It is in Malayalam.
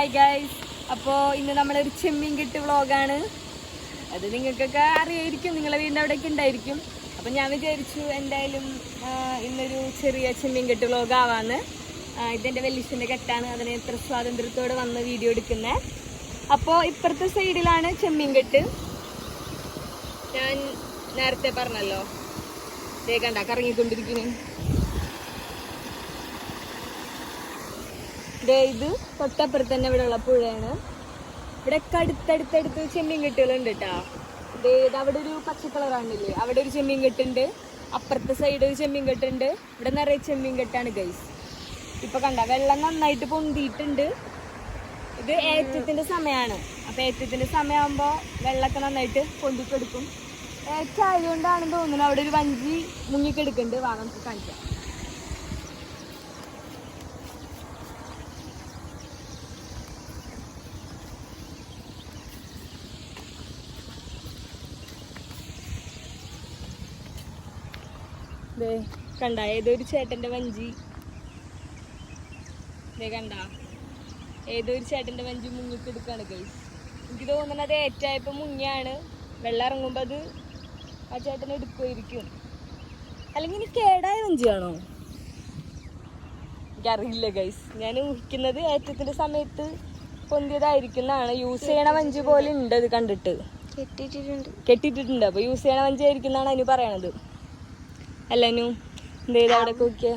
Hi guys. അപ്പോൾ ഇന്ന് നമ്മളൊരു ചെമ്മീൻ കെട്ട് വ്ളോഗാണ്. അത് നിങ്ങൾക്കൊക്കെ അറിയായിരിക്കും, നിങ്ങളെ വീടിൻ്റെ അവിടെയൊക്കെ ഉണ്ടായിരിക്കും. അപ്പം ഞാൻ വിചാരിച്ചു എന്തായാലും ഇന്നൊരു ചെറിയ ചെമ്മീൻ കെട്ട് വ്ളോഗ് ആവാന്ന്. ഇതെൻ്റെ വലിയച്ഛൻ്റെ കെട്ടാണ്, അതിനെ എത്ര സ്വാതന്ത്ര്യത്തോടെ വന്ന് വീഡിയോ എടുക്കുന്നത്. അപ്പോൾ ഇപ്പുറത്തെ സൈഡിലാണ് ചെമ്മീൻ കെട്ട്. ഞാൻ നേരത്തെ പറഞ്ഞല്ലോ, ദേ കണ്ട കറങ്ങിക്കൊണ്ടിരിക്കുന്നു. ഇത് തൊട്ടപ്പുറത്ത് തന്നെ ഇവിടെ ഉള്ള പുഴയാണ്. ഇവിടെ ഒക്കെ അടുത്തടുത്തടുത്ത് ചെമ്മീൻ കെട്ടുകളുണ്ട് കേട്ടോ. ഇത് അവിടെ ഒരു പച്ച കളറാണില്ലേ, അവിടെ ഒരു ചെമ്മീൻ കെട്ടുണ്ട്. അപ്പുറത്തെ സൈഡ് ഒരു ചെമ്മീൻ കെട്ടുണ്ട്. ഇവിടെ നിറയെ ചെമ്മീൻ കെട്ടാണ് ഗൈസ്. ഇപ്പൊ കണ്ട വെള്ളം നന്നായിട്ട് പൊന്തിയിട്ടുണ്ട്. ഇത് ഏറ്റത്തിന്റെ സമയമാണ്. അപ്പൊ ഏറ്റത്തിന്റെ സമയമാകുമ്പോ വെള്ളമൊക്കെ നന്നായിട്ട് പൊന്തിക്കെടുക്കും. ഏറ്റായതുകൊണ്ടാണെന്ന് തോന്നുന്നു അവിടെ ഒരു വഞ്ചി മുങ്ങിക്കെടുക്കുന്നുണ്ട്. വാ നമുക്ക് കാണിക്കാം. കണ്ട ഏതൊരു ചേട്ടന്റെ വഞ്ചി, കണ്ട ഏതൊരു ചേട്ടന്റെ വഞ്ചി മുങ്ങിക്കെടുക്കാണ് ഗൈസ്. എനിക്ക് തോന്നുന്നത് ഏറ്റായപ്പോ മുങ്ങിയാണ്. വെള്ളം ഇറങ്ങുമ്പോ അത് ആ ചേട്ടൻ എടുക്കുമായിരിക്കും. അല്ലെങ്കിൽ ഇനി കേടായ വഞ്ചിയാണോ എനിക്കറിയില്ല ഗൈസ്. ഞാൻ ഊഹിക്കുന്നത് ഏറ്റത്തിന്റെ സമയത്ത് പൊന്തിയതായിരിക്കും എന്നാണ്. യൂസ് ചെയ്യണ വഞ്ചി പോലെ ഉണ്ട് അത് കണ്ടിട്ട്. കെട്ടിയിട്ടിട്ടുണ്ട്. അപ്പൊ യൂസ് ചെയ്യണ വഞ്ചി ആയിരിക്കും എന്നാണ് അതിന് പറയണത്. അല്ലനു എന്തേത് അവിടെ നോക്കിയ